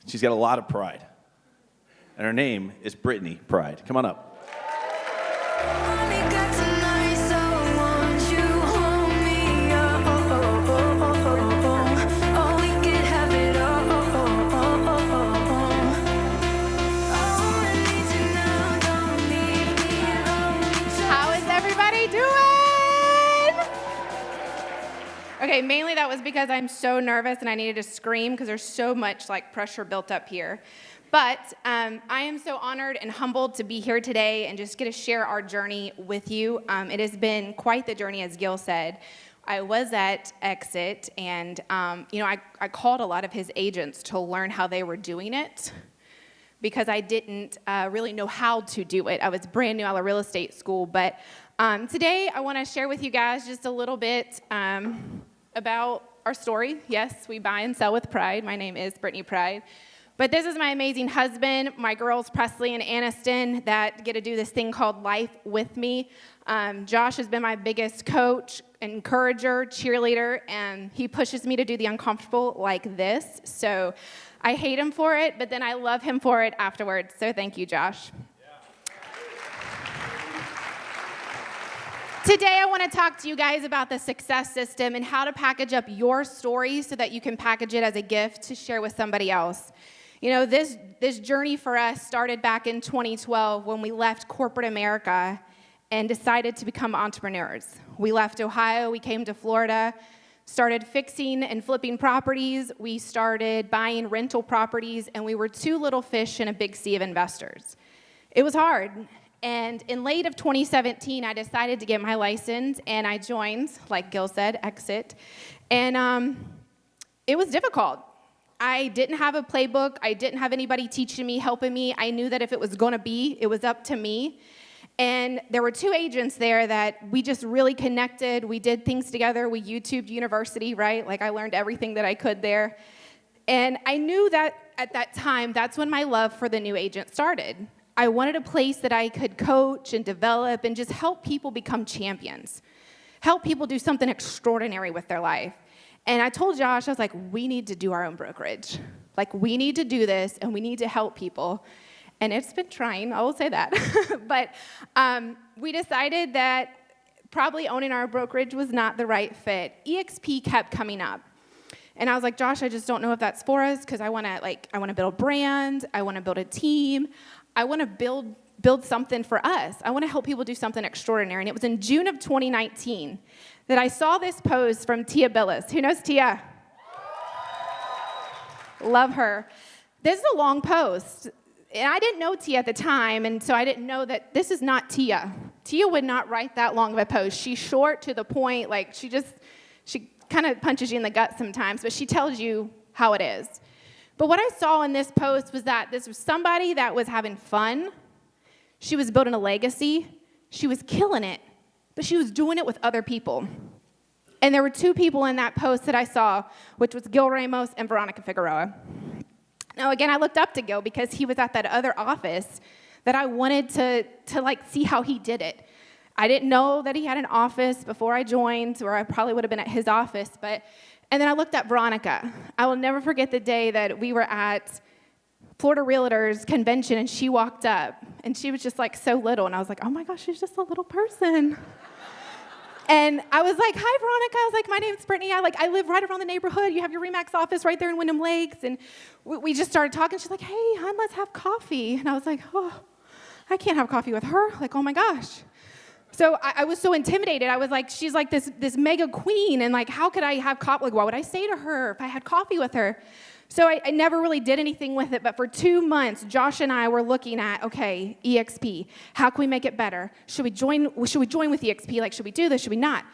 She's got a lot of pride. And her name is Brittany Pride. Come on up. Okay, mainly that was because I'm so nervous and I needed to scream because there's so much like pressure built up here. But I am so honored and humbled to be here today and just get to share our journey with you. It has been quite the journey, as Gil said. I was at Exit, and I called a lot of his agents to learn how they were doing it because I didn't really know how to do it. I was brand new out of real estate school, but today I want to share with you guys just a little bit about our story. Yes, we buy and sell with pride. My name is Brittany Pride. But this is my amazing husband, my girls, Presley and Aniston, that get to do this thing called life with me. Josh has been my biggest coach, encourager, cheerleader, and he pushes me to do the uncomfortable like this. So I hate him for it, but then I love him for it afterwards. So thank you, Josh. Today, I want to talk to you guys about the success system and how to package up your story so that you can package it as a gift to share with somebody else. You know, this journey for us started back in 2012 when we left corporate America and decided to become entrepreneurs. We left Ohio, we came to Florida, started fixing and flipping properties, we started buying rental properties, and we were two little fish in a big sea of investors. It was hard. And in late of 2017, I decided to get my license, and I joined, like Gil said, Exit. And it was difficult. I didn't have a playbook. I didn't have anybody teaching me, helping me. I knew that if it was going to be, it was up to me. And there were two agents there that we just really connected. We did things together. We YouTubed university, right? Like I learned everything that I could there. And I knew that at that time, that's when my love for the new agent started. I wanted a place that I could coach and develop and just help people become champions, help people do something extraordinary with their life. And I told Josh, I was like, we need to do our own brokerage. Like, we need to do this, and we need to help people. And it's been trying, I will say that. But we decided that probably owning our brokerage was not the right fit. EXP kept coming up. And I was like, Josh, I just don't know if that's for us because I want to build a brand. I want to build a team. I want to build something for us. I want to help people do something extraordinary. And it was in June of 2019 that I saw this post from Tia Billis. Who knows Tia? Love her. This is a long post. And I didn't know Tia at the time, and so I didn't know that this is not Tia. Tia would not write that long of a post. She's short to the point, like she kind of punches you in the gut sometimes, but she tells you how it is. But what I saw in this post was that this was somebody that was having fun. She was building a legacy. She was killing it, but she was doing it with other people. And there were two people in that post that I saw, which was Gil Ramos and Veronica Figueroa. Now, again, I looked up to Gil because he was at that other office that I wanted to like see how he did it. I didn't know that he had an office before I joined, or I probably would have been at his office, and then I looked at Veronica. I will never forget the day that we were at Florida Realtors convention, and she walked up, and she was just like so little, and I was like, oh my gosh, she's just a little person. And I was like, hi, Veronica. I was like, my name's Brittany. I live right around the neighborhood. You have your RE/MAX office right there in Wyndham Lakes. And we just started talking. She's like, hey, hon, let's have coffee. And I was like, oh, I can't have coffee with her. Like, oh my gosh. So I was so intimidated. I was like, she's like this mega queen. And like, how could I have coffee? Like, what would I say to her if I had coffee with her? So I never really did anything with it, but for 2 months, Josh and I were looking at, okay, EXP, how can we make it better? Should we join with EXP? Like, should we do this? Should we not?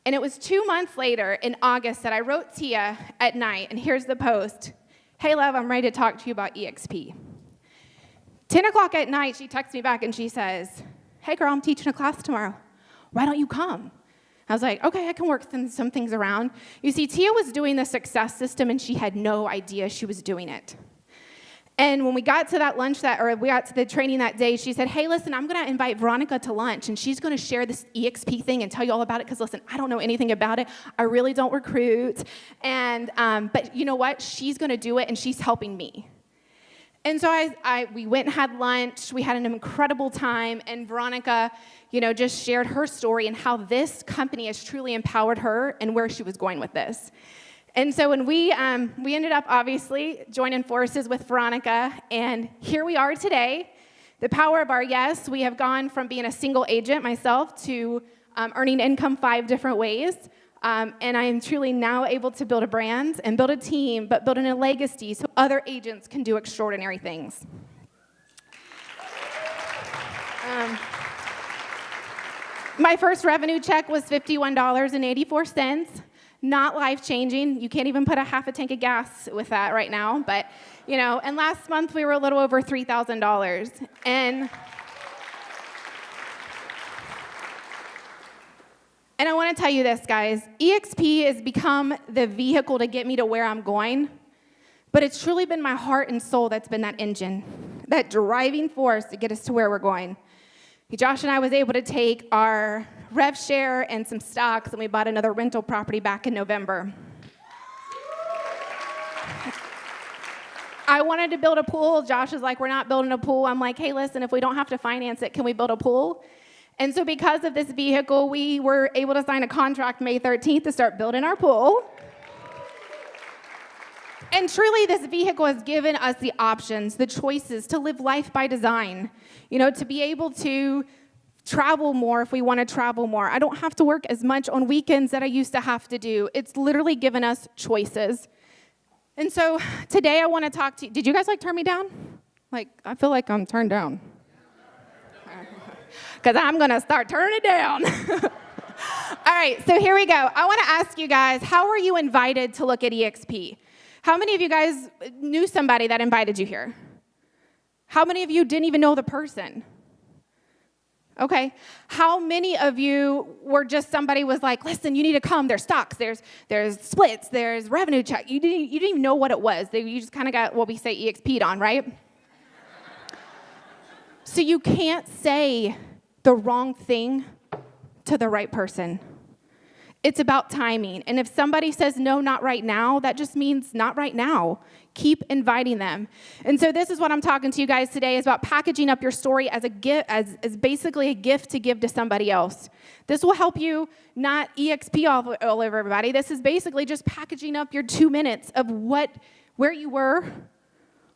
And it was 2 months later in August that I wrote Tia at night, and here's the post. Hey, love, I'm ready to talk to you about EXP. 10 o'clock at night, she texts me back, and she says, hey, girl, I'm teaching a class tomorrow. Why don't you come? I was like, okay, I can work some things around. You see, Tia was doing the success system, and she had no idea she was doing it. And when we got to that lunch we got to the training that day, she said, hey, listen, I'm going to invite Veronica to lunch, and she's going to share this EXP thing and tell you all about it, because, listen, I don't know anything about it. I really don't recruit. And but you know what? She's going to do it, and she's helping me. And so we went and had lunch. We had an incredible time. And Veronica, just shared her story and how this company has truly empowered her and where she was going with this. And so when we ended up, obviously, joining forces with Veronica. And here we are today. The power of our yes. We have gone from being a single agent, myself, to earning income 5 different ways. And I am truly now able to build a brand and build a team, but building a legacy so other agents can do extraordinary things. My first revenue check was $51.84. Not life-changing. You can't even put a half a tank of gas with that right now. But, and last month we were a little over $3,000. And I want to tell you this, guys. EXP has become the vehicle to get me to where I'm going, but it's truly been my heart and soul that's been that engine, that driving force to get us to where we're going. Josh and I was able to take our rev share and some stocks, and we bought another rental property back in November. I wanted to build a pool. Josh is like, we're not building a pool. I'm like, hey, listen, if we don't have to finance it, can we build a pool? And so because of this vehicle, we were able to sign a contract May 13th to start building our pool. And truly, this vehicle has given us the options, the choices to live life by design, to be able to travel more if we want to travel more. I don't have to work as much on weekends that I used to have to do. It's literally given us choices. And so today I want to talk to you. Did you guys turn me down? I feel like I'm turned down. Because I'm going to start turning it down. All right, so here we go. I want to ask you guys, how were you invited to look at EXP? How many of you guys knew somebody that invited you here? How many of you didn't even know the person? Okay. How many of you were just somebody was like, listen, you need to come. There's stocks, there's splits, there's revenue check. You didn't even know what it was. You just kind of got what we say EXP'd on, right? So you can't say the wrong thing to the right person. It's about timing. And if somebody says, no, not right now, that just means not right now. Keep inviting them. And so this is what I'm talking to you guys today is about packaging up your story as a gift, as basically a gift to give to somebody else. This will help you not EXP all over everybody. This is basically just packaging up your 2 minutes of where you were,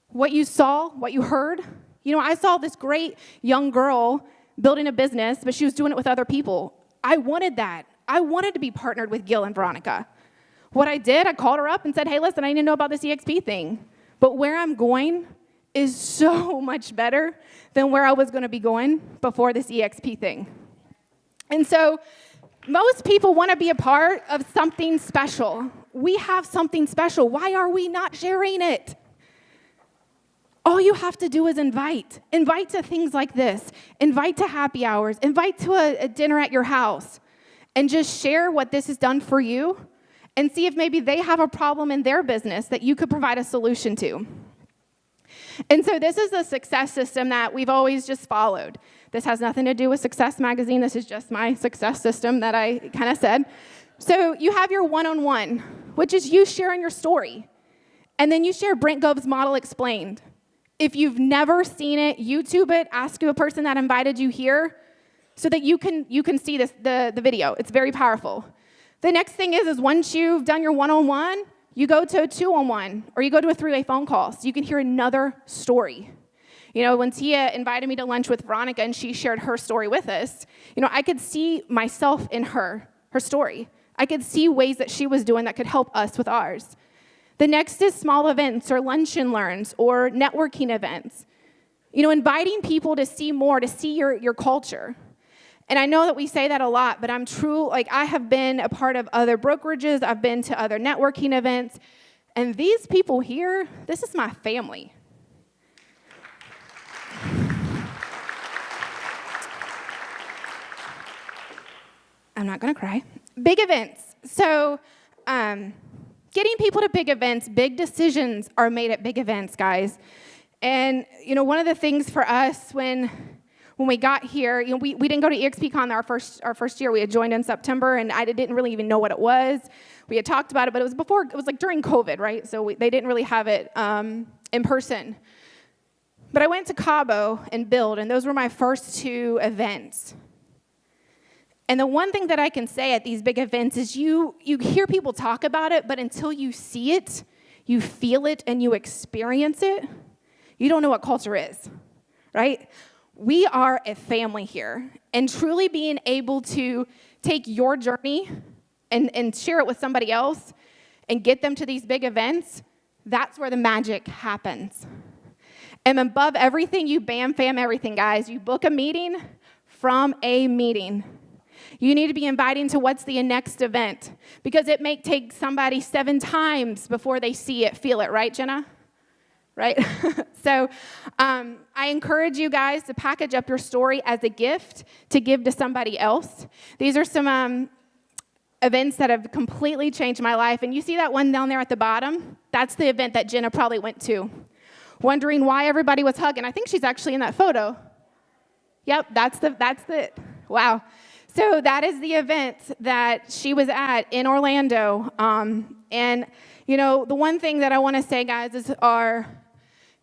what you saw, what you heard. I saw this great young girl building a business, but she was doing it with other people. I wanted that. I wanted to be partnered with Gil and Veronica. What I did, I called her up and said, hey, listen, I need to know about this EXP thing. But where I'm going is so much better than where I was going to be going before this EXP thing. And so most people want to be a part of something special. We have something special. Why are we not sharing it? All you have to do is invite. Invite to things like this. Invite to happy hours. Invite to a dinner at your house. And just share what this has done for you and see if maybe they have a problem in their business that you could provide a solution to. And so this is a success system that we've always just followed. This has nothing to do with Success Magazine. This is just my success system that I kind of said. So you have your one-on-one, which is you sharing your story. And then you share Brent Gove's model explained. If you've never seen it, YouTube it, ask a person that invited you here so that you can see the video. It's very powerful. The next thing is once you've done your one-on-one, you go to a two-on-one, or you go to a three-way phone call so you can hear another story. When Tia invited me to lunch with Veronica and she shared her story with us, I could see myself in her story. I could see ways that she was doing that could help us with ours. The next is small events or lunch and learns or networking events. Inviting people to see more, to see your culture. And I know that we say that a lot, but I'm true, I have been a part of other brokerages, I've been to other networking events, and these people here, this is my family. I'm not gonna cry. Big events. So, getting people to big events, big decisions are made at big events, guys. And, one of the things for us when we got here, we didn't go to EXPCon our first year. We had joined in September, and I didn't really even know what it was. We had talked about it, but it was during COVID, right? So they didn't really have it in person. But I went to Cabo and Build, and those were my first 2 events. And the one thing that I can say at these big events is you hear people talk about it, but until you see it, you feel it, and you experience it, you don't know what culture is, right? We are a family here, and truly being able to take your journey and share it with somebody else and get them to these big events, that's where the magic happens. And above everything, you fam everything, guys. You book a meeting from a meeting. You need to be inviting to what's the next event, because it may take somebody 7 times before they see it, feel it, right, Jenna? Right? So I encourage you guys to package up your story as a gift to give to somebody else. These are some events that have completely changed my life. And you see that one down there at the bottom? That's the event that Jenna probably went to, wondering why everybody was hugging. I think she's actually in that photo. Yep, that's it. Wow. So that is the event that she was at in Orlando. And, you know, the one thing that I want to say, guys, is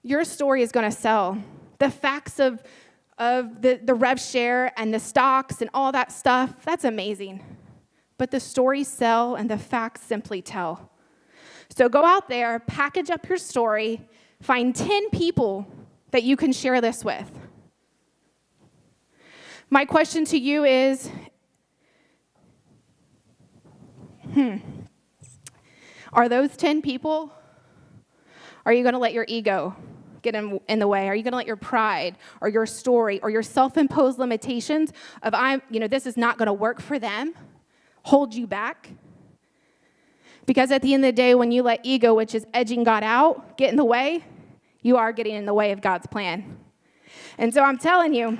your story is going to sell. The facts of the rev share and the stocks and all that stuff, that's amazing. But the stories sell and the facts simply tell. So go out there, package up your story, find 10 people that you can share this with. My question to you is, are those 10 people, are you going to let your ego get in the way? Are you going to let your pride or your story or your self-imposed limitations of, this is not going to work for them, hold you back? Because at the end of the day, when you let ego, which is edging God out, get in the way, you are getting in the way of God's plan. And so I'm telling you,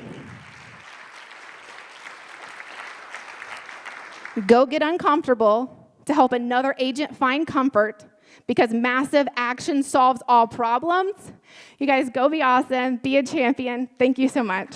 go get uncomfortable to help another agent find comfort, because massive action solves all problems. You guys go be awesome, be a champion. Thank you so much.